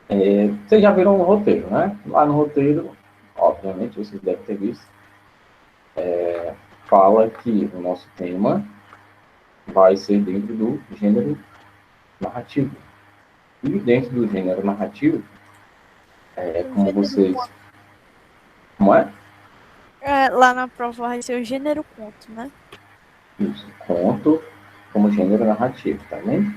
Vocês já viram o roteiro, né? Lá no roteiro, obviamente, vocês devem ter visto, fala que o nosso tema vai ser dentro do gênero narrativo. E dentro do gênero narrativo, O como gênero vocês... conto. Como é? Lá na prova vai ser o gênero conto, né? Isso, conto como gênero narrativo, tá vendo?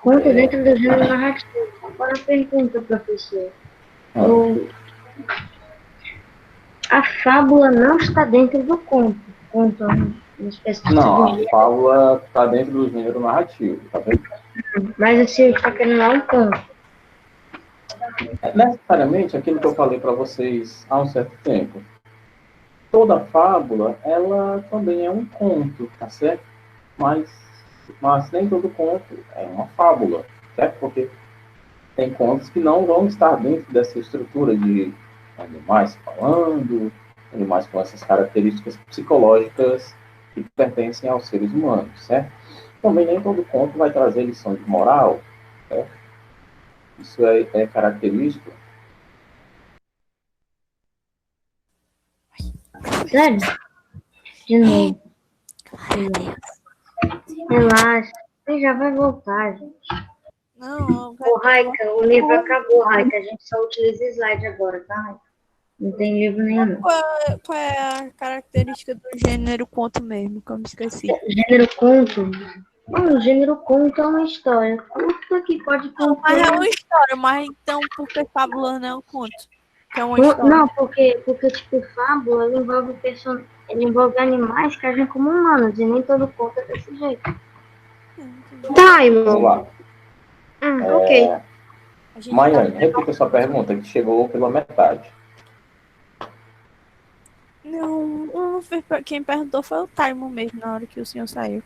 Conto dentro do gênero narrativo. Agora pergunta, professor. Ah, A fábula não está dentro do conto. Conto é uma espécie de não, a subgênero, fábula está dentro do gênero narrativo, tá vendo? mas assim, está querendo dar um conto. Necessariamente aquilo que eu falei para vocês há um certo tempo. Toda fábula, ela também é um conto, tá certo? Mas, mas nem todo conto é uma fábula, certo? Porque tem contos que não vão estar dentro dessa estrutura de animais falando, animais com essas características psicológicas que pertencem aos seres humanos, certo? Também nem todo conto vai trazer lição de moral, certo? Isso é característico. Sério? De novo. Relaxa. Você já vai voltar, gente. Não, vai Ô, ter Raika, o livro acabou, Raika. A gente só utiliza slide agora, tá, Raika? Não tem livro nenhum. qual é a característica do gênero conto mesmo, que eu me esqueci. Gênero conto. O gênero conto é uma história curta que pode Não, mas é conter. uma história, mas então por que fábula não é um conto? Que é uma história. Não, porque tipo, fábula ele envolve animais que agem como humanos, e nem todo conto é desse jeito. Vamos lá. Ok. A gente tá... Maiane, repita sua pergunta, que chegou pela metade. Não, quem perguntou foi o Taimo mesmo, na hora que o senhor saiu.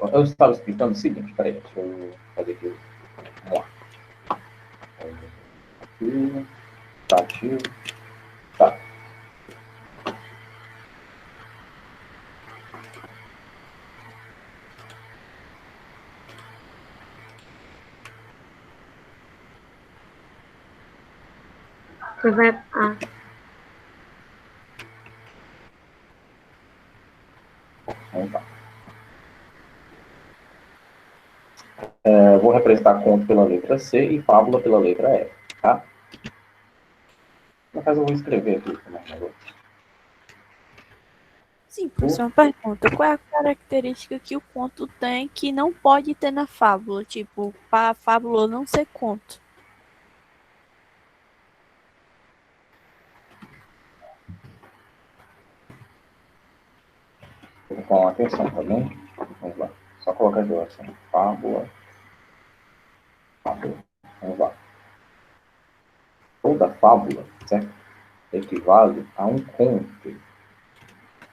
Eu estava explicando o seguinte, peraí, deixa eu fazer aqui. Vamos lá. Aqui, tá ativo. Tá. Você vai. Vamos lá. Vou representar conto pela letra C e fábula pela letra F, tá? No caso, eu vou escrever aqui como é que é. Sim, professor, uma pergunta. Qual é a característica que o conto tem que não pode ter na fábula? Tipo, para a fábula não ser conto. Com atenção, tá bem? Vamos lá. Só colocar de oração. Fábula. Fábula. Vamos lá. Toda fábula, certo? Equivale a um conto.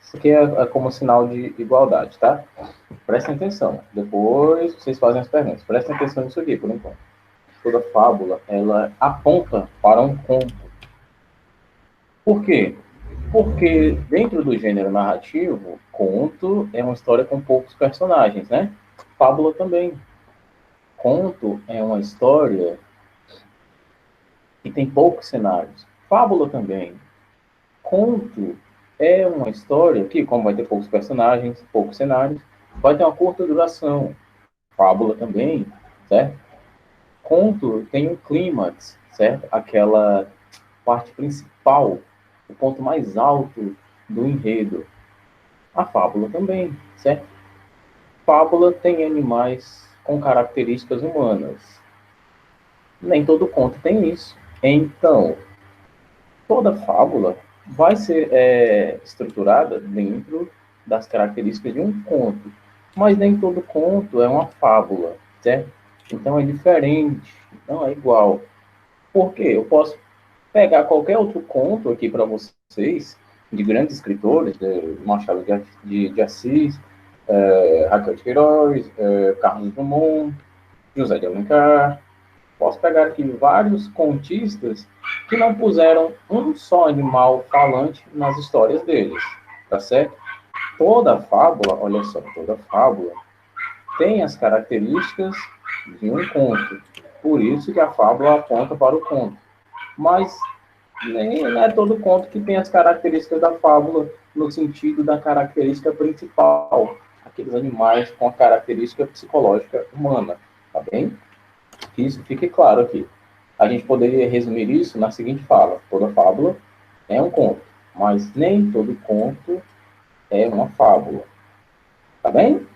Isso aqui é como sinal de igualdade, tá? Prestem atenção. Depois vocês fazem as perguntas. Prestem atenção nisso aqui, por enquanto. Toda fábula, ela aponta para um conto. Por quê? Porque dentro do gênero narrativo, conto é uma história com poucos personagens, né? Fábula também. Conto é uma história que tem poucos cenários. Fábula também. Conto é uma história que, como vai ter poucos personagens, poucos cenários, vai ter uma curta duração. Fábula também, certo? Conto tem um clímax, certo? Aquela parte principal, o ponto mais alto do enredo. A fábula também, certo? Fábula tem animais com características humanas. Nem todo conto tem isso. Então, toda fábula vai ser estruturada dentro das características de um conto. Mas nem todo conto é uma fábula, certo? Então é diferente, não é igual. Por quê? Eu posso pegar qualquer outro conto aqui para vocês, de grandes escritores, de Machado de Assis, Raquel de Queiroz, Carlos Drummond, José de Alencar. Posso pegar aqui vários contistas que não puseram um só animal falante nas histórias deles, tá certo? Toda fábula, olha só, toda fábula tem as características de um conto. Por isso que a fábula aponta para o conto. Mas nem não é todo conto que tem as características da fábula no sentido da característica principal, aqueles animais com a característica psicológica humana, tá bem? Que isso fique claro aqui. A gente poderia resumir isso na seguinte fala: toda fábula é um conto, mas nem todo conto é uma fábula. Tá bem?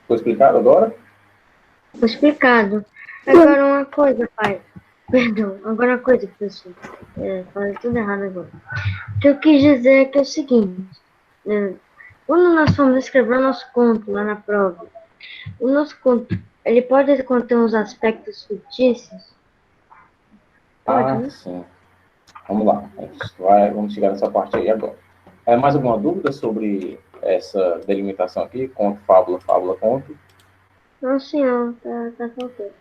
Foi explicado agora? Foi explicado. Agora uma coisa, pai. Perdão, agora uma coisa, professor. Falei tudo errado agora. O que eu quis dizer é que é o seguinte. Quando nós formos escrever o nosso conto lá na prova, o nosso conto, ele pode conter uns aspectos fictícios? Pode, né? Sim. Vamos lá. Vamos chegar nessa parte aí agora. Mais alguma dúvida sobre essa delimitação aqui? Conto, fábula, fábula, conto? Não, senhor, tá faltando.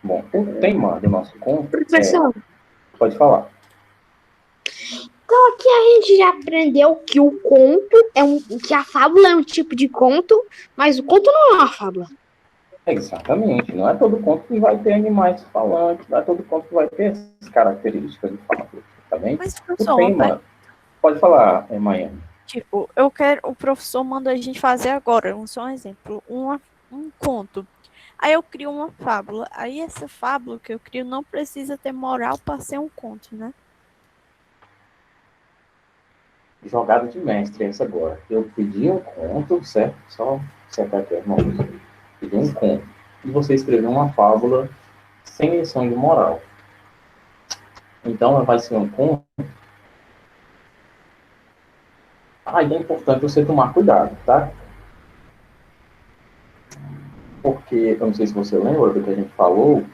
Bom, o tema do nosso conto Professor, Pode falar. então aqui a gente já aprendeu que o conto que a fábula é um tipo de conto, mas o conto não é uma fábula. Exatamente. Não é todo conto que vai ter animais falantes, não é todo conto que vai ter essas características de fábula, tá bem? Mas, O professor, tema... Pode falar, Miami. tipo, o professor manda a gente fazer agora, só um exemplo, um conto. Aí eu crio uma fábula. Aí essa fábula que eu crio não precisa ter moral para ser um conto, né? Jogada de mestre essa agora. Eu pedi um conto, certo? Só secar aqui as mãos. Pedi um conto. E você escreveu uma fábula sem lição de moral. Então, vai ser um conto. E é importante você tomar cuidado, tá? Porque, eu não sei se você lembra do que a gente falou,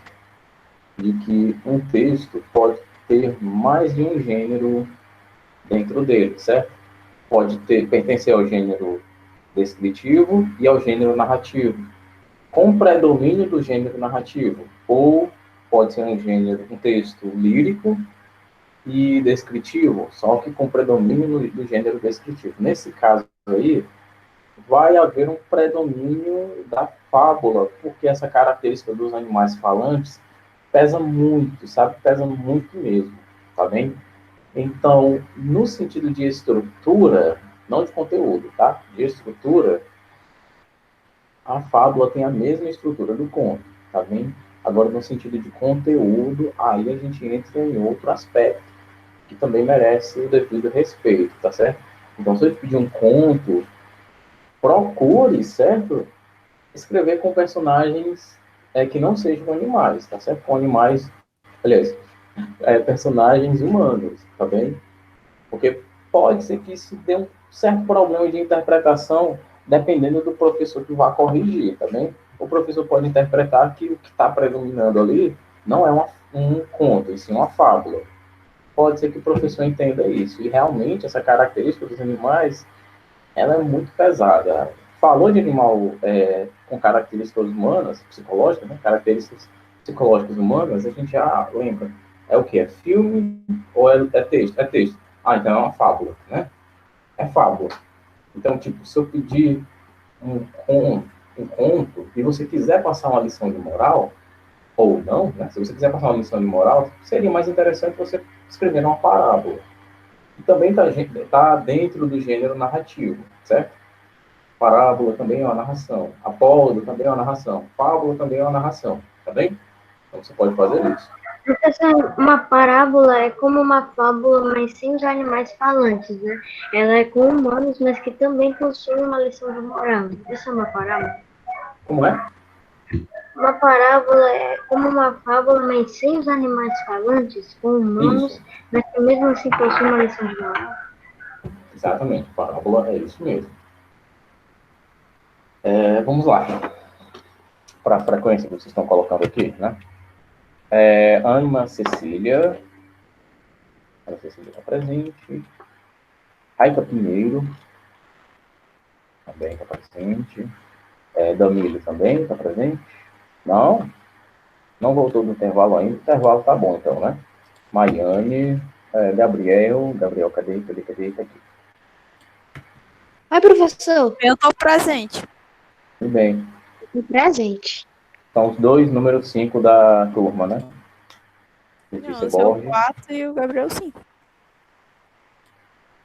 de que um texto pode ter mais de um gênero dentro dele, certo? Pode pertencer ao gênero descritivo e ao gênero narrativo, com predomínio do gênero narrativo, ou pode ser um texto lírico e descritivo, só que com predomínio do gênero descritivo. Nesse caso aí, vai haver um predomínio da fábula, porque essa característica dos animais falantes pesa muito, sabe? Pesa muito mesmo, tá bem? Então, no sentido de estrutura, não de conteúdo, tá? De estrutura, a fábula tem a mesma estrutura do conto, tá bem? Agora, no sentido de conteúdo, aí a gente entra em outro aspecto, que também merece o devido respeito, tá certo? Então, se eu te pedir um conto, procure, certo? Escrever com personagens que não sejam animais, tá certo? Com animais, aliás, personagens humanos, tá bem? Porque pode ser que isso dê um certo problema de interpretação, dependendo do professor que vá corrigir, tá bem? O professor pode interpretar que o que está predominando ali não é um conto, e sim uma fábula. Pode ser que o professor entenda isso. E realmente essa característica dos animais, ela é muito pesada. Falou de animal com características humanas, psicológicas, né? Características psicológicas humanas, a gente já lembra. É o que? É filme ou é texto? É texto. Então é uma fábula, né? É fábula. Então, tipo, se eu pedir um conto e você quiser passar uma lição de moral, ou não, né? Se você quiser passar uma lição de moral, seria mais interessante você escrever uma parábola. E também está dentro do gênero narrativo, certo? Parábola também é uma narração. Apólogo também é uma narração. Fábula também é uma narração, tá bem? Então você pode fazer isso. Professor, uma parábola é como uma fábula, mas sem os animais falantes, né? Ela é com humanos, mas que também possui uma lição de moral. Isso é uma parábola? Como é? Uma parábola é como uma fábula, mas sem os animais falantes, com humanos, Isso. mas que mesmo assim possui uma lição de moral. Exatamente. Parábola é isso mesmo. Vamos lá. Para a frequência que vocês estão colocando aqui, né? Ana Cecília. Ana Cecília está presente. Raica Pinheiro. Também está presente. Damílio também está presente. Não? Não voltou do intervalo ainda. O intervalo está bom, então, né? Maiane. Gabriel. Gabriel, cadê? Tá aqui. Oi, professor. Eu tô presente. Tudo bem. Presente. São os dois números 5 da turma, né? Não, Letícia eu sou o Borges. 4 e o Gabriel 5.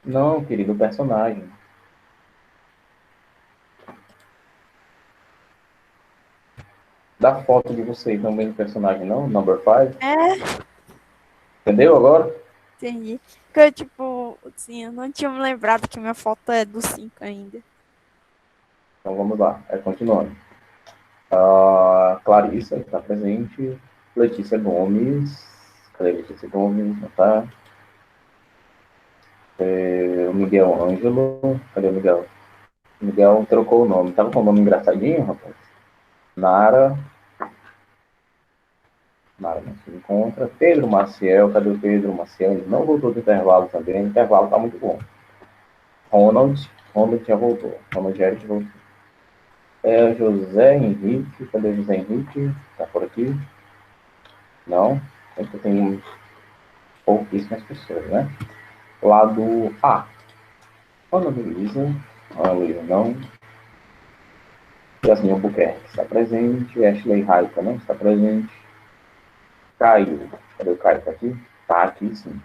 Não, querido, o personagem. Da foto de vocês, não mesmo personagem, não? Number 5. É, Entendeu agora? entendi. Porque, tipo, assim, eu não tinha me lembrado que minha foto é do 5 ainda. Então vamos lá, continuando. Clarissa está presente. Letícia Gomes. Cadê Letícia Gomes? Não tá. O Miguel Ângelo. Cadê o Miguel? O Miguel trocou o nome. Tava com o nome engraçadinho, rapaz. Nara. Nara não se encontra. Pedro Maciel. Cadê o Pedro Maciel? Ele não voltou do intervalo também. O intervalo tá muito bom. Ronald. Ronald já voltou. Ronald Eric voltou. José Henrique. Cadê o José Henrique? Tá por aqui? Não. Sempre tem pouquíssimas pessoas, né? Lado A. Ana Luísa. Ana Luísa não. Yasmin Albuquerque está presente. Ashley Raika não está presente. Caio. Cadê o Caio? Está aqui? Está aqui, sim.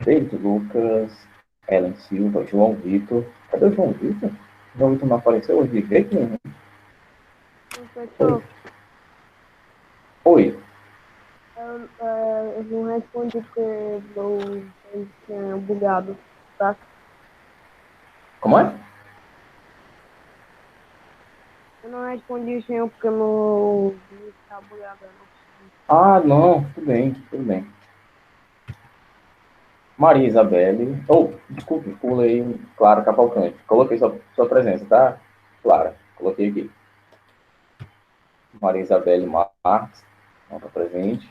David Lucas. Ellen Silva. João Vitor. Cadê o João Vitor? O João Vitor não apareceu hoje de jeito nenhum. Professor, Oi. eu não respondi porque eu tinha bugado, tá? Como é? Eu não respondi o senhor porque meu vídeo tá bugado. Ah, não. Tudo bem, tudo bem. Maria Isabelle. Desculpe, pulei. Clara Cavalcante. Coloquei sua presença, tá? Clara, coloquei aqui. Maria Isabelle Marques, não está presente.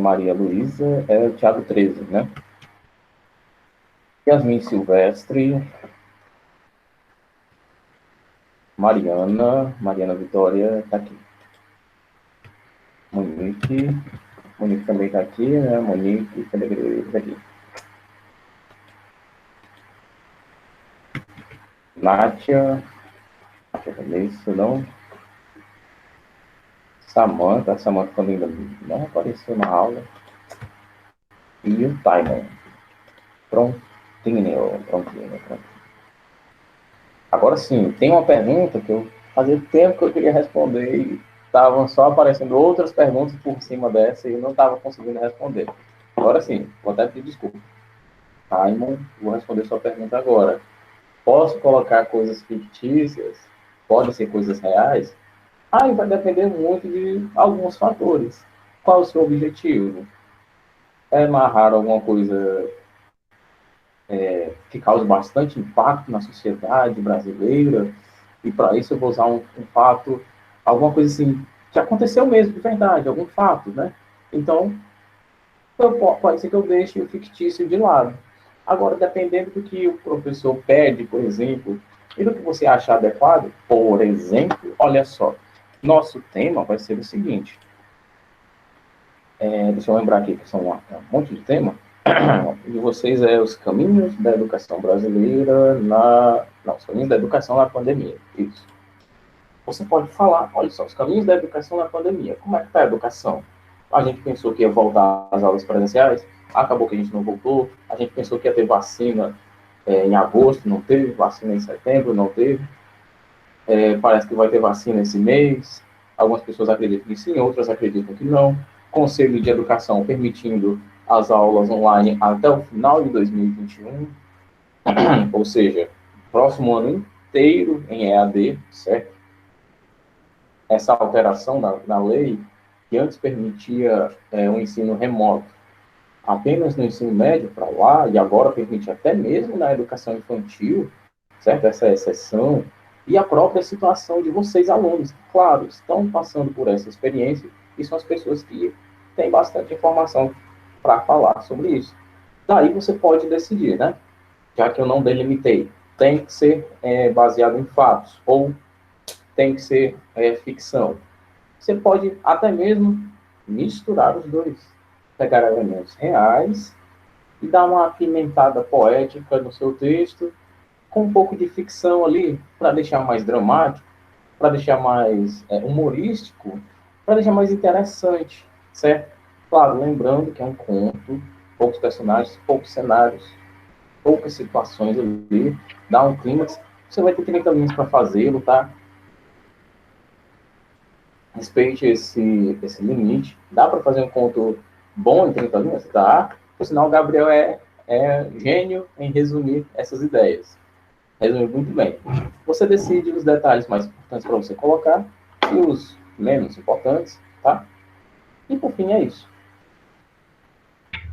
Maria Luísa, o Thiago 13, né? Yasmin Silvestre. Mariana Vitória está aqui. Monique também está aqui, né? Monique, cadê ele? Está aqui. Nátia também, isso não. Samantha quando ainda não apareceu na aula. E o Timon. Prontinho. Agora sim, tem uma pergunta que eu fazia tempo que eu queria responder e estavam só aparecendo outras perguntas por cima dessa e eu não estava conseguindo responder. Agora sim, vou até pedir desculpa. Simon, vou responder sua pergunta agora. Posso colocar coisas fictícias? Podem ser coisas reais? Aí vai depender muito de alguns fatores. Qual o seu objetivo? É narrar alguma coisa que cause bastante impacto na sociedade brasileira, e para isso eu vou usar um fato, alguma coisa assim, que aconteceu mesmo, de verdade, algum fato, né? Então, pode ser que eu deixe o fictício de lado. Agora, dependendo do que o professor pede, por exemplo, e do que você achar adequado, por exemplo, olha só, nosso tema vai ser o seguinte, deixa eu lembrar aqui que são um monte de tema, de vocês os caminhos da educação brasileira os caminhos da educação na pandemia. Isso. Você pode falar, olha só, os caminhos da educação na pandemia. Como é que está a educação? A gente pensou que ia voltar às aulas presenciais, acabou que a gente não voltou. A gente pensou que ia ter vacina em agosto, não teve. Vacina em setembro, não teve. Parece que vai ter vacina esse mês. Algumas pessoas acreditam que sim, outras acreditam que não. Conselho de Educação permitindo as aulas online até o final de 2021, ou seja, próximo ano inteiro em EAD, certo? Essa alteração na lei, que antes permitia o ensino remoto apenas no ensino médio para lá, e agora permite até mesmo na educação infantil, certo? Essa exceção, e a própria situação de vocês, alunos, que, claro, estão passando por essa experiência, e são as pessoas que têm bastante informação para falar sobre isso. Daí você pode decidir, né? Já que eu não delimitei, tem que ser baseado em fatos, ou tem que ser ficção. Você pode até mesmo misturar os dois. Pegar elementos reais e dar uma apimentada poética no seu texto, com um pouco de ficção ali, para deixar mais dramático, para deixar mais humorístico, para deixar mais interessante, certo? Claro, lembrando que é um conto, poucos personagens, poucos cenários, poucas situações ali, dá um clímax, você vai ter 30 minutos para fazê-lo, tá? Respeite esse limite. Dá para fazer um conto bom em 30 minutos? Dá. Por sinal, o Gabriel é gênio em resumir essas ideias. Resume muito bem. Você decide os detalhes mais importantes para você colocar e os menos importantes, tá? E por fim é isso.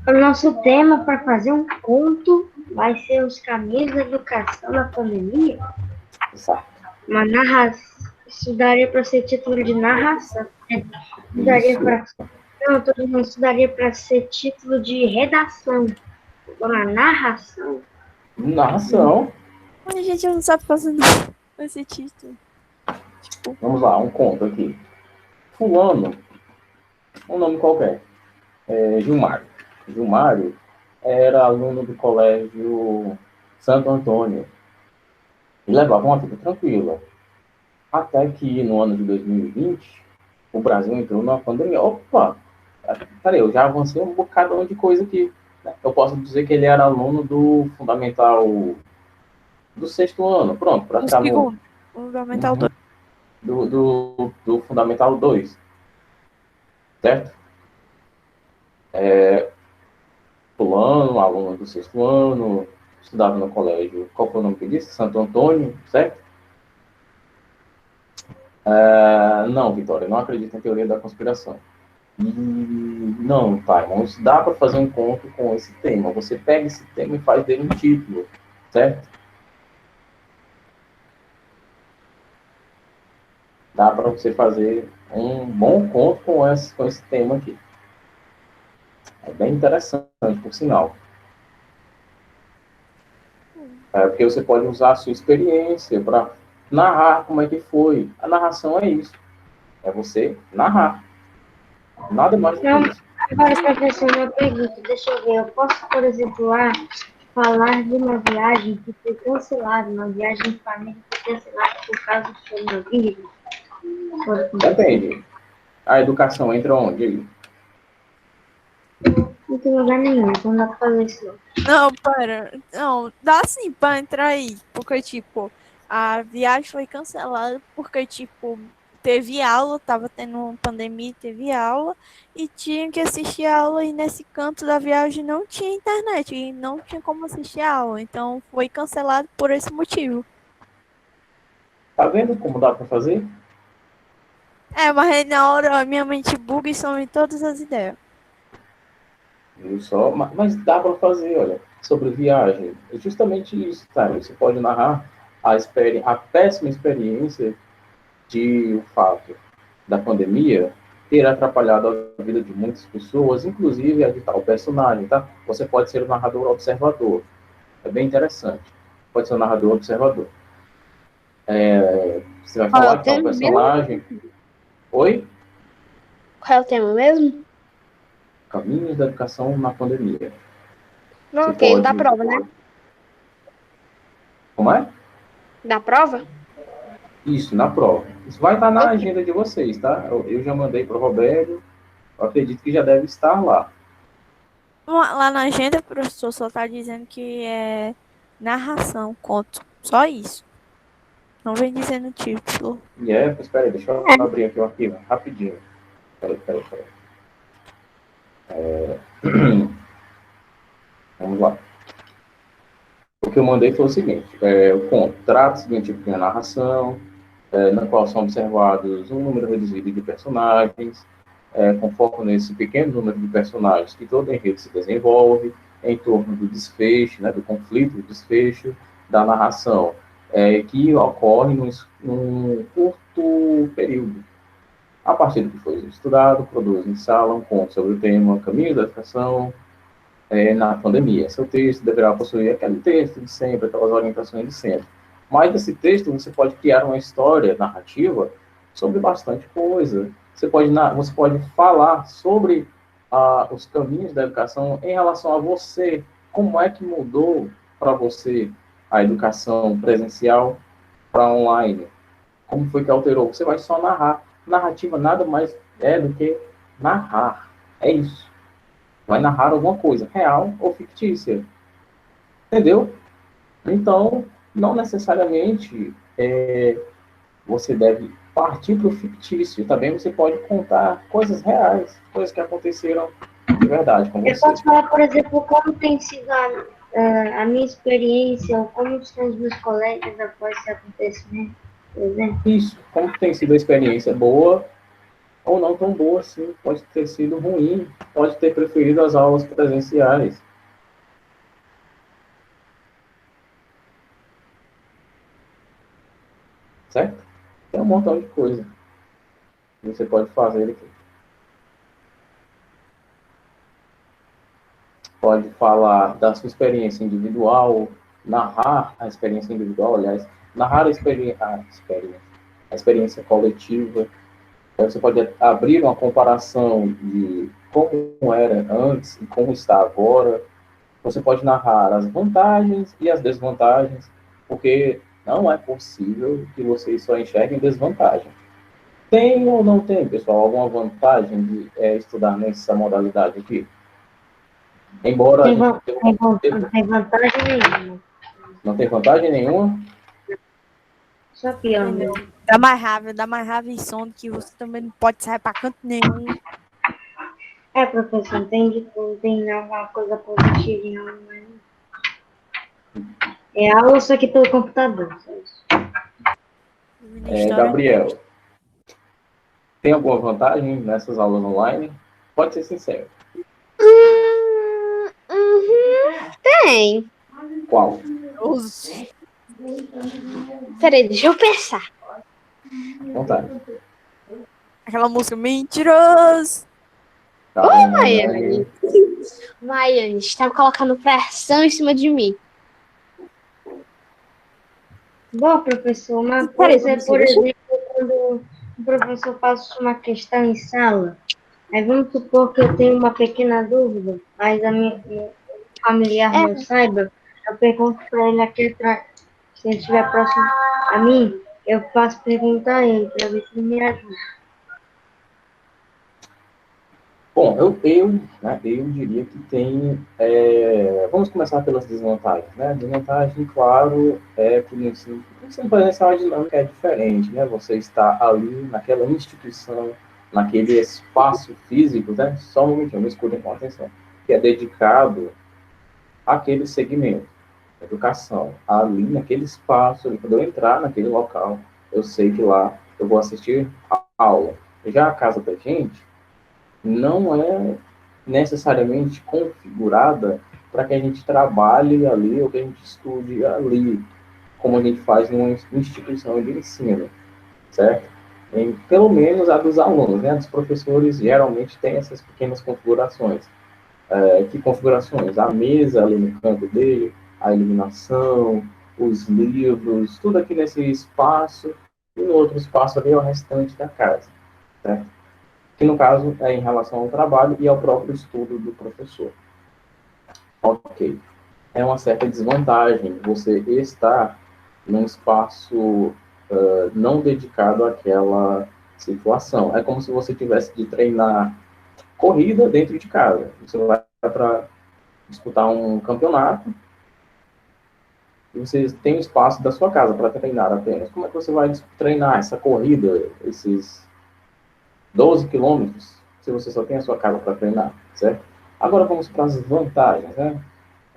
O nosso tema para fazer um conto vai ser os caminhos da educação na pandemia. Exato. Uma narração. Isso daria para ser título de narração. Daria para. Não, todo mundo isso daria para ser título de redação. Uma narração. Narração. Mas a gente não sabe fazer esse título. Tipo, Vamos lá, um conto aqui. Fulano, um nome qualquer. Gilmário. Gilmário era aluno do colégio Santo Antônio e levava uma vida tranquila. Até que no ano de 2020, o Brasil entrou numa pandemia. Opa! Peraí, eu já avancei um bocadão de coisa aqui. Né? Eu posso dizer que ele era aluno do Fundamental do 6º ano. Pronto, para o ficar no... segundo. O Fundamental 2. Do Fundamental 2. Certo? Fulano, aluno do 6º ano, estudava no colégio, qual foi o nome que eu disse? Santo Antônio, certo? Não, Vitória, não acredito em teoria da conspiração. Não, tá, irmãos, dá para fazer um conto com esse tema. Você pega esse tema e faz dele um título, certo? Dá para você fazer um bom conto com esse tema aqui. É bem interessante, por sinal. Porque você pode usar a sua experiência para narrar como é que foi. A narração é isso. É você narrar. Nada mais do que isso. Agora, professor, uma pergunta. Deixa eu ver. Eu posso, por exemplo, lá falar de uma viagem que foi cancelada, uma viagem de família que foi cancelada por causa do coronavírus? Depende. A educação entra onde aí? Não tem lugar nenhum, então não dá pra fazer isso não. Não, para. Não, dá sim pra entrar aí. Porque, tipo, a viagem foi cancelada porque, tipo, teve aula, tava tendo pandemia, teve aula, e tinha que assistir a aula, e nesse canto da viagem não tinha internet, e não tinha como assistir a aula. Então foi cancelado por esse motivo. Tá vendo como dá para fazer? Mas aí na hora a minha mente buga e some todas as ideias. Viu só? Mas dá para fazer, olha, sobre viagem. É justamente isso, tá? Você pode narrar a péssima experiência de o fato da pandemia ter atrapalhado a vida de muitas pessoas, inclusive a de tal personagem, tá? Você pode ser o narrador observador. É bem interessante. Pode ser o narrador observador. Você vai falar de tal personagem. Oi? Qual é o tema mesmo? Caminhos da educação na pandemia. Não, Você ok, pode- da prova, né? Como é? Da prova? Isso, na prova. Isso vai estar na agenda de vocês, tá? Eu já mandei para o Roberto. Eu acredito que já deve estar lá. Lá na agenda, o professor só tá dizendo que é narração, conto. Só isso. Não vem dizendo título. Espera aí, deixa eu abrir aqui o arquivo, rapidinho. Peraí. Vamos lá. O que eu mandei foi o seguinte: o conto trata-se de um tipo de narração, na qual são observados um número reduzido de personagens, com foco nesse pequeno número de personagens que todo enredo se desenvolve em torno do desfecho, né, do conflito, do desfecho da narração, que ocorre num curto período. A partir do que foi estudado, produzem sala um conto sobre o tema Caminhos da Educação na pandemia. Seu texto deverá possuir aquele texto de sempre, aquelas orientações de sempre. Mas desse texto você pode criar uma história narrativa sobre bastante coisa. Você pode falar sobre os caminhos da educação em relação a você. Como é que mudou para você a educação presencial para online? Como foi que alterou? Você vai só narrar. Narrativa nada mais é do que narrar. É isso. Vai narrar alguma coisa, real ou fictícia. Entendeu? Então, não necessariamente você deve partir para o fictício. Também você pode contar coisas reais, coisas que aconteceram de verdade com Eu você. posso falar, por exemplo, como tem sido a minha experiência, ou como estão os meus colegas após esse acontecimento, por exemplo. Isso, como tem sido a experiência boa ou não tão boa assim, pode ter sido ruim, pode ter preferido as aulas presenciais. Certo? Tem um montão de coisa que você pode fazer aqui. Pode falar da sua experiência individual, narrar a experiência individual, aliás, narrar a experiência coletiva. Você pode abrir uma comparação de como era antes e como está agora. Você pode narrar as vantagens e as desvantagens, porque não é possível que vocês só enxerguem desvantagem. Tem ou não tem, pessoal, alguma vantagem de estudar nessa modalidade aqui? Embora a Tem, gente não tem vantagem nenhuma. não tenha vantagem nenhuma, Só pior Entendeu? mesmo. Dá mais raiva e sono que você também não pode sair pra canto nenhum. Professor, não tem alguma coisa positiva em aula, mas é aula só que pelo computador. Só isso. Gabriel, tem alguma vantagem nessas aulas online? Pode ser sincero. Tem. Qual? Peraí, deixa eu pensar. Vontade. Aquela música mentiroso. Maiane. Maiane, estava colocando pressão em cima de mim. Bom, professor, uma Peraí, coisa é, por exemplo, quando o professor passa uma questão em sala, aí vamos supor que eu tenho uma pequena dúvida, mas meu familiar não saiba, eu pergunto para ele aqui atrás, se ele estiver próximo a mim, eu posso perguntar a ele, para ver se ele me ajuda. Bom, eu diria que tem. Vamos começar pelas desvantagens. Né? Desvantagem, claro, é que no ensino presencial a dinâmica é diferente. Né? Você está ali naquela instituição, naquele espaço físico, né? Só um momentinho, me escutem com atenção, que é dedicado àquele segmento, educação. Ali, naquele espaço, quando eu entrar naquele local, eu sei que lá eu vou assistir a aula. Já a casa da gente não é necessariamente configurada para que a gente trabalhe ali ou que a gente estude ali, como a gente faz numa instituição de ensino, certo? Pelo menos a dos alunos, né? Dos professores geralmente tem essas pequenas configurações. Que configurações? A mesa ali no canto dele, a iluminação, os livros, tudo aqui nesse espaço, e no outro espaço ali é o restante da casa, certo? Que no caso é em relação ao trabalho e ao próprio estudo do professor. Ok. É uma certa desvantagem você estar num espaço não dedicado àquela situação. É como se você tivesse de treinar corrida dentro de casa. Você vai para disputar um campeonato e você tem um espaço da sua casa para treinar apenas. Como é que você vai treinar essa corrida, esses 12 quilômetros, se você só tem a sua casa para treinar, certo? Agora vamos para as vantagens, né?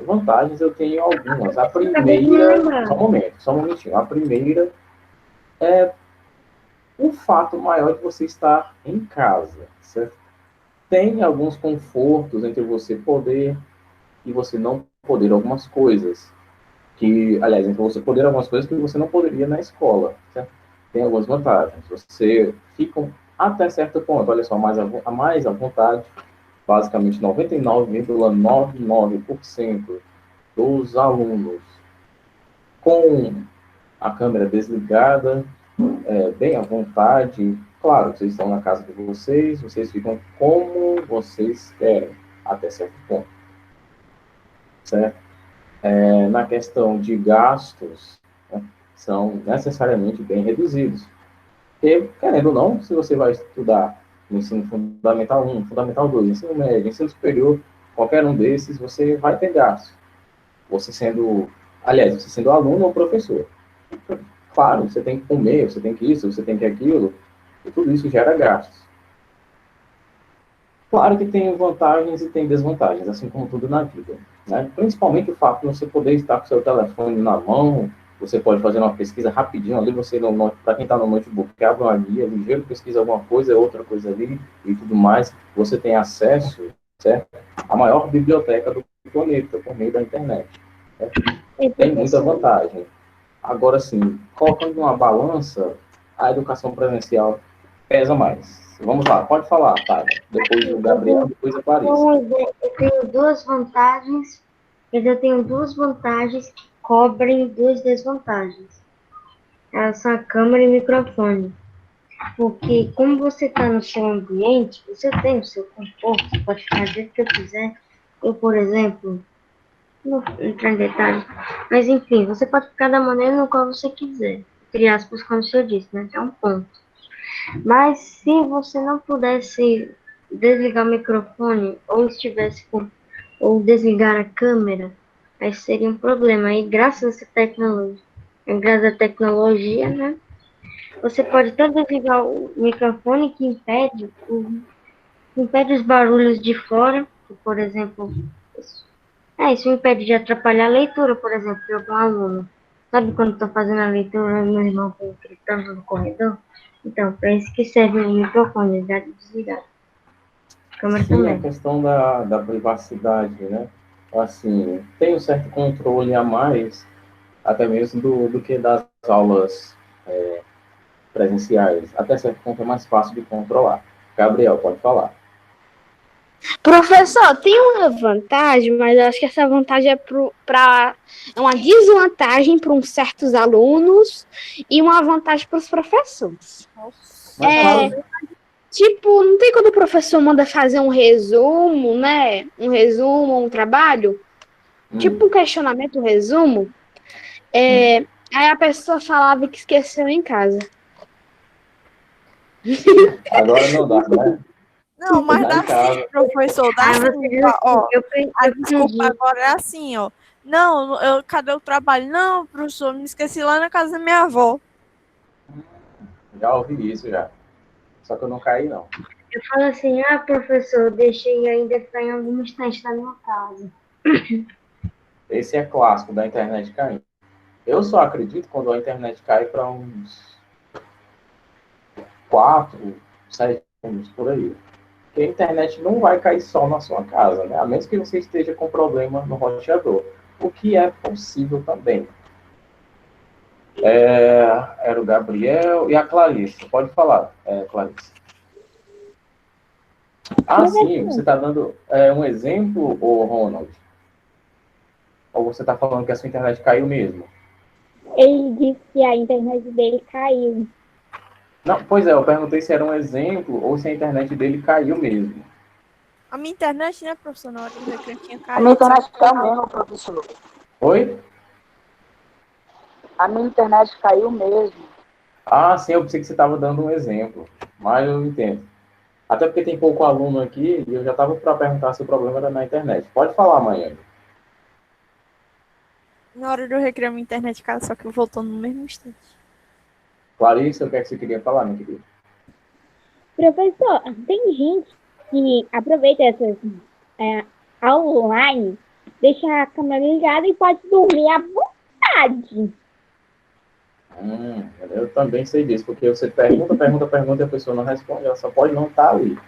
Vantagens eu tenho algumas. A primeira, só um momentinho. A primeira é o fato maior de você estar em casa, certo? Tem alguns confortos entre você poder e você não poder algumas coisas. Aliás, entre você poder algumas coisas que você não poderia na escola, certo? Tem algumas vantagens. Você fica até certo ponto, olha só, mais à vontade, basicamente 99,99% dos alunos com a câmera desligada, bem à vontade. Claro, vocês estão na casa de vocês, vocês ficam como vocês querem, até certo ponto, certo? Na questão de gastos, né, são necessariamente bem reduzidos. Porque, querendo ou não, se você vai estudar no ensino fundamental 1, fundamental 2, ensino médio, ensino superior, qualquer um desses, você vai ter gasto. Você sendo, aliás, você sendo aluno ou professor. Claro, você tem que comer, você tem que isso, você tem que aquilo, e tudo isso gera gastos. Claro que tem vantagens e tem desvantagens, assim como tudo na vida, né? Principalmente o fato de você poder estar com o seu telefone na mão, você pode fazer uma pesquisa rapidinho ali, você para quem está no notebook, abre uma guia, ligeiro, pesquisa alguma coisa, outra coisa ali e tudo mais, você tem acesso, certo? À maior biblioteca do planeta por meio da internet. Certo? Tem muita vantagem. Agora, sim, colocando numa balança, a educação presencial pesa mais. Vamos lá, pode falar, tá? Depois o Gabriel, depois a Clarice. Eu tenho duas vantagens, mas eu tenho duas vantagens que cobrem duas desvantagens. Elas são a câmera e o microfone. Porque como você está no seu ambiente, você tem o seu conforto, você pode fazer o que eu quiser. Eu, por exemplo, não vou entrar em detalhes, mas enfim, você pode ficar da maneira no qual você quiser. Entre aspas, como o senhor disse, né? É um ponto. Mas se você não pudesse desligar o microfone ou estivesse com ou desligar a câmera, aí seria um problema. Aí graças a essa tecnologia, graças à tecnologia, né? Você pode até desligar o microfone que impede os barulhos de fora, que, por exemplo, isso impede de atrapalhar a leitura, por exemplo, de algum aluno. Sabe quando estou fazendo a leitura e meu irmão gritando no corredor? Então, para isso que serve o microfone, ligado e desligado. A câmera Sim, a também. questão da privacidade, né? Assim, tem um certo controle a mais, até mesmo do que das aulas presenciais. Até certo ponto é mais fácil de controlar. Gabriel, pode falar. Professor, tem uma vantagem, mas eu acho que essa vantagem é uma desvantagem para uns certos alunos e uma vantagem para os professores. Mas, Tipo, não tem quando o professor manda fazer um resumo, né? Um resumo, um trabalho, tipo um questionamento, um resumo. Aí a pessoa falava que esqueceu em casa. agora não dá, né? Não, mas Lá dá em casa. sim, professor, dá sim. Ó, a desculpa agora é assim, ó. Não, cadê o trabalho? Não, professor, me esqueci lá na casa da minha avó. Já ouvi isso já. Só que eu não caí, não. Eu falo assim, professor, eu deixei ainda estar em alguma estante da minha casa. Esse é clássico da internet caindo. Eu só acredito quando a internet cai para uns 4, 7 anos por aí. Porque a internet não vai cair só na sua casa, né? A menos que você esteja com problema no roteador. O que é possível também. Era o Gabriel e a Clarice. Pode falar, Clarice. Ah, sim, você está dando um exemplo, ô Ronald? Ou você está falando que a sua internet caiu mesmo? Ele disse que a internet dele caiu. Não, pois é, eu perguntei se era um exemplo ou se a internet dele caiu mesmo. A minha internet, né, professor, na hora do recreio tinha A minha caído. internet caiu mesmo, professor. Oi? A minha internet caiu mesmo. Ah, sim, eu pensei que você estava dando um exemplo, mas eu entendo. Até porque tem pouco aluno aqui e eu já estava para perguntar se o problema era na internet. Pode falar, amanhã. Na hora do recreio, minha internet caiu, só que voltou no mesmo instante. Clarice, o que é que você queria falar, meu querido? Professor, tem gente que aproveita essas aulas online, deixa a câmera ligada e pode dormir à vontade. Eu também sei disso, porque você pergunta e a pessoa não responde, ela só pode não estar ali.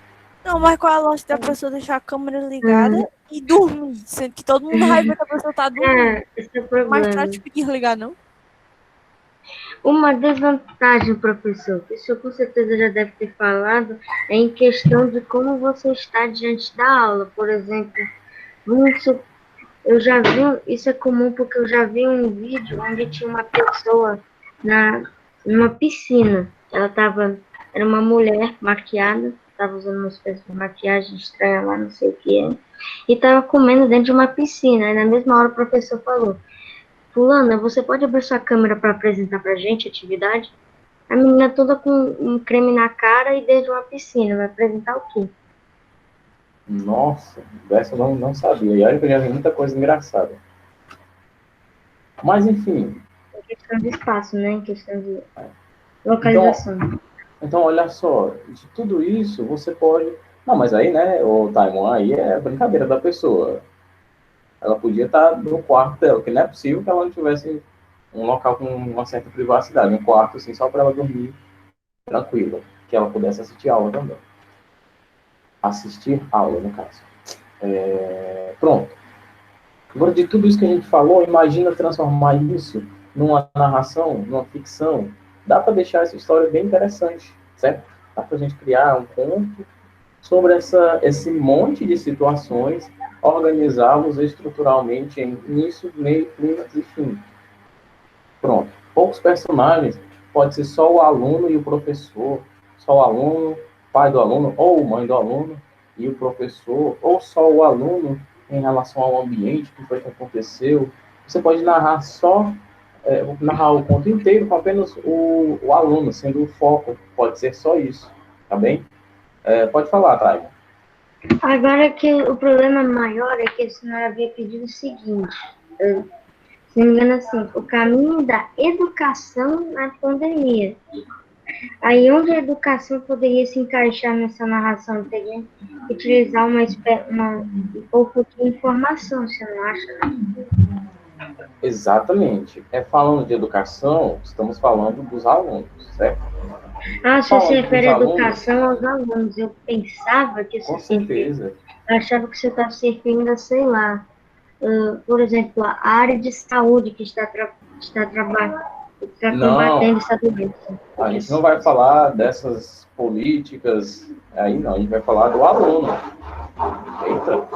Não, mas qual é a lógica da pessoa deixar a câmera ligada e dormir? Sendo que todo mundo vai ver que a pessoa tá dormindo. Esse é o problema. Mas trate de desligar, não? Uma desvantagem, professor, que o senhor com certeza já deve ter falado, é em questão de como você está diante da aula. Por exemplo, eu já vi, isso é comum porque eu já vi um vídeo onde tinha uma pessoa numa piscina. Era uma mulher maquiada, estava usando uma espécie de maquiagem estranha lá, não sei o que é, e estava comendo dentro de uma piscina. Aí na mesma hora o professor falou: Fulana, você pode abrir sua câmera para apresentar para a gente a atividade? A menina toda com um creme na cara e dentro de uma piscina. Vai apresentar o quê? Nossa, dessa eu não sabia. E olha que eu já vi muita coisa engraçada. Mas, enfim. Em questão de espaço, né? Em questão de Então, localização. então, olha só. De tudo isso, você pode... Não, mas aí, né, o Taimon, aí é brincadeira da pessoa. Ela podia estar no quarto dela, porque não é possível que ela não tivesse um local com uma certa privacidade. Um quarto, assim, só para ela dormir tranquila. Que ela pudesse assistir aula também. Assistir aula, no caso. Pronto. Agora, de tudo isso que a gente falou, imagina transformar isso numa narração, numa ficção. Dá para deixar essa história bem interessante, certo? Dá para a gente criar um conto sobre esse monte de situações, organizá-los estruturalmente em início, meio, clímax e fim. Pronto. Poucos personagens, pode ser só o aluno e o professor, só o aluno, pai do aluno, ou mãe do aluno e o professor, ou só o aluno em relação ao ambiente, o que foi que aconteceu. Você pode narrar narrar o conto inteiro com apenas o aluno, sendo o foco, pode ser só isso, tá bem? Pode falar, Taigo. Agora que o problema maior é que a senhora havia pedido o seguinte, se não me engano assim, o caminho da educação na pandemia. Aí onde a educação poderia se encaixar nessa narração? Teria que utilizar um pouco de informação, você não acha? Exatamente. Falando de educação, estamos falando dos alunos, certo? Você se refere à alunos, educação aos alunos. Eu pensava que com certeza. Eu achava que você estava se referindo a, sei lá, por exemplo, a área de saúde que está combatendo essa doença. A gente não vai falar dessas políticas aí, não. A gente vai falar do aluno. Eita.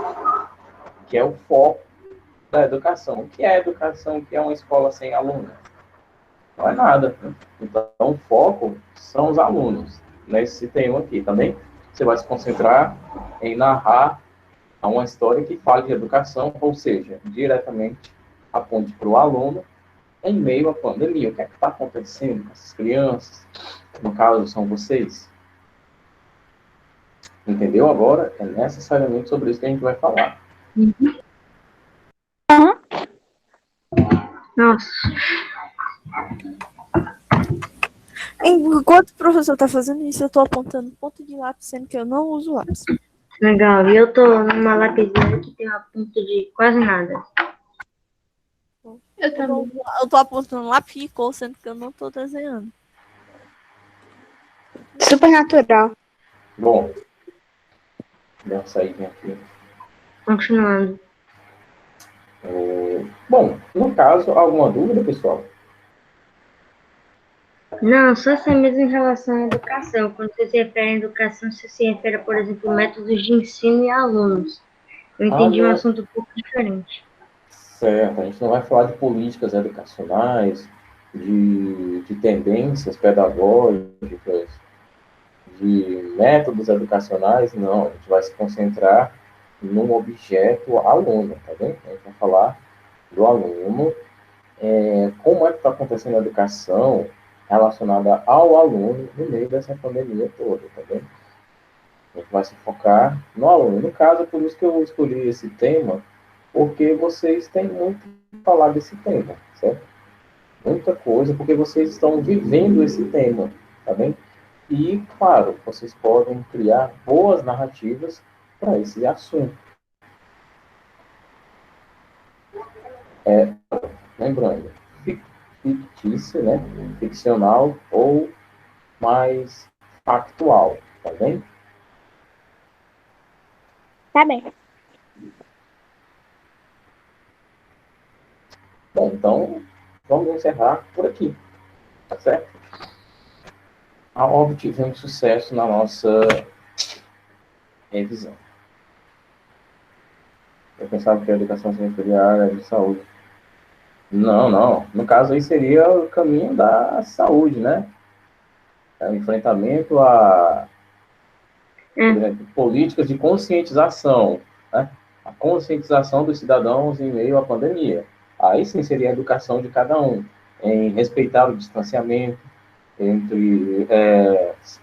Que é o foco da educação. O que é educação? O que é uma escola sem aluno? Não é nada. Então, o foco são os alunos. Nesse tema aqui também. Você vai se concentrar em narrar uma história que fale de educação, ou seja, diretamente aponte para o aluno em meio à pandemia. O que é que está acontecendo com essas crianças? No caso, são vocês. Entendeu? Agora, é necessariamente sobre isso que a gente vai falar. Nossa. Enquanto o professor está fazendo isso, eu estou apontando ponto de lápis, sendo que eu não uso lápis. Legal. E eu tô numa lapiseira que tem uma ponta de quase nada. Eu tô apontando lápis de cor, sendo que eu não tô desenhando. Super natural. Bom, dá uma saída aqui. Continuando. Bom, no caso, alguma dúvida, pessoal? Não, só essa mesmo em relação à educação. Quando você se refere à educação, você se refere, por exemplo, métodos de ensino e alunos. Eu entendi um assunto um pouco diferente. Certo, a gente não vai falar de políticas educacionais, de tendências pedagógicas, de métodos educacionais, não. A gente vai se concentrar num objeto aluno, tá bem? A gente vai falar do aluno, como é que está acontecendo a educação relacionada ao aluno no meio dessa pandemia toda, tá bem? A gente vai se focar no aluno. No caso, por isso que eu escolhi esse tema, porque vocês têm muito a falar desse tema, certo? Muita coisa, porque vocês estão vivendo esse tema, tá bem? E, claro, vocês podem criar boas narrativas para esse assunto. Lembrando, fictícia, né? Ficcional ou mais factual, tá bem? Tá bem. Bom, então, vamos encerrar por aqui, tá certo? A obra tivemos sucesso na nossa revisão. Eu pensava que a educação se referia à área de saúde. Não. No caso aí seria o caminho da saúde, né? O enfrentamento a políticas de conscientização, né? A conscientização dos cidadãos em meio à pandemia. Aí sim seria a educação de cada um, em respeitar o distanciamento, entre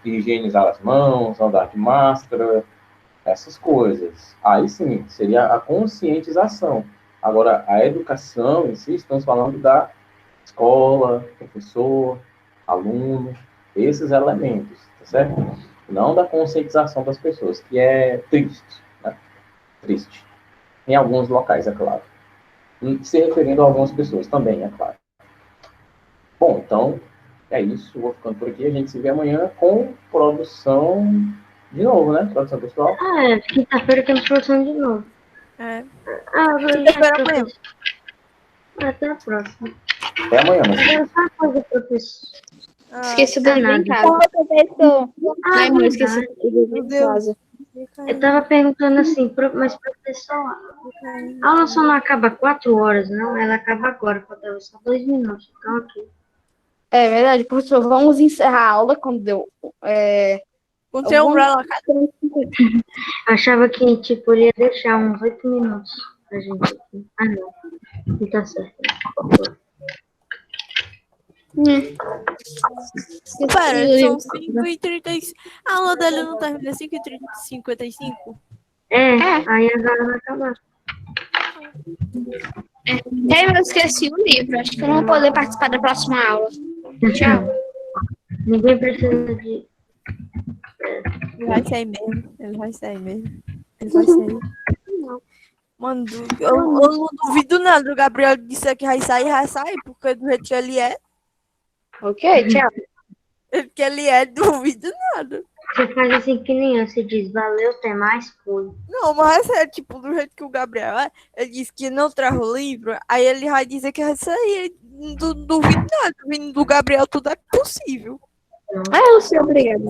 higienizar as mãos, andar de máscara, essas coisas. Aí sim, seria a conscientização. Agora, a educação em si, estamos falando da escola, professor, aluno, esses elementos, tá certo? Não da conscientização das pessoas, que é triste, né? Triste. Em alguns locais, é claro. E se referindo a algumas pessoas também, é claro. Bom, então, é isso. Vou ficando por aqui. A gente se vê amanhã com produção de novo, né? Produção pessoal. Quinta-feira temos produção de novo. Quinta-feira amanhã. Até a próxima. Até amanhã, né? Agora só uma coisa, professor. Esqueci do livro em casa. Então, professor, Ai, mãe, esqueci verdade. do livro em casa. Eu tava perguntando assim, mas professor, a aula só não acaba 4 horas, não? Ela acaba agora, faltava só 2 minutos. Então, aqui. É verdade, professor. Vamos encerrar a aula quando deu. Com teu umbrella, Achava que, tipo, ele ia deixar uns 8 minutos pra gente aqui. Ah, não. Não tá certo. Pera, são 5h35. A aula dele não termina 5h55? Aí agora vai acabar. Eu esqueci o livro. Acho que eu não vou poder participar da próxima aula. Tchau. Ninguém precisa de... Ele vai sair mesmo. Ele vai sair. Mano, eu não duvido nada. O Gabriel disse que vai sair, porque do jeito que ele é. Ok, tchau. Que ele é, duvido nada. Você faz assim que nem eu, você diz, valeu, até mais, fui. Não, mas é tipo, do jeito que o Gabriel é, ele disse que não traz o livro, aí ele vai dizer que vai sair. Não duvido nada. Vindo do Gabriel, tudo é possível. Eu sei, obrigada.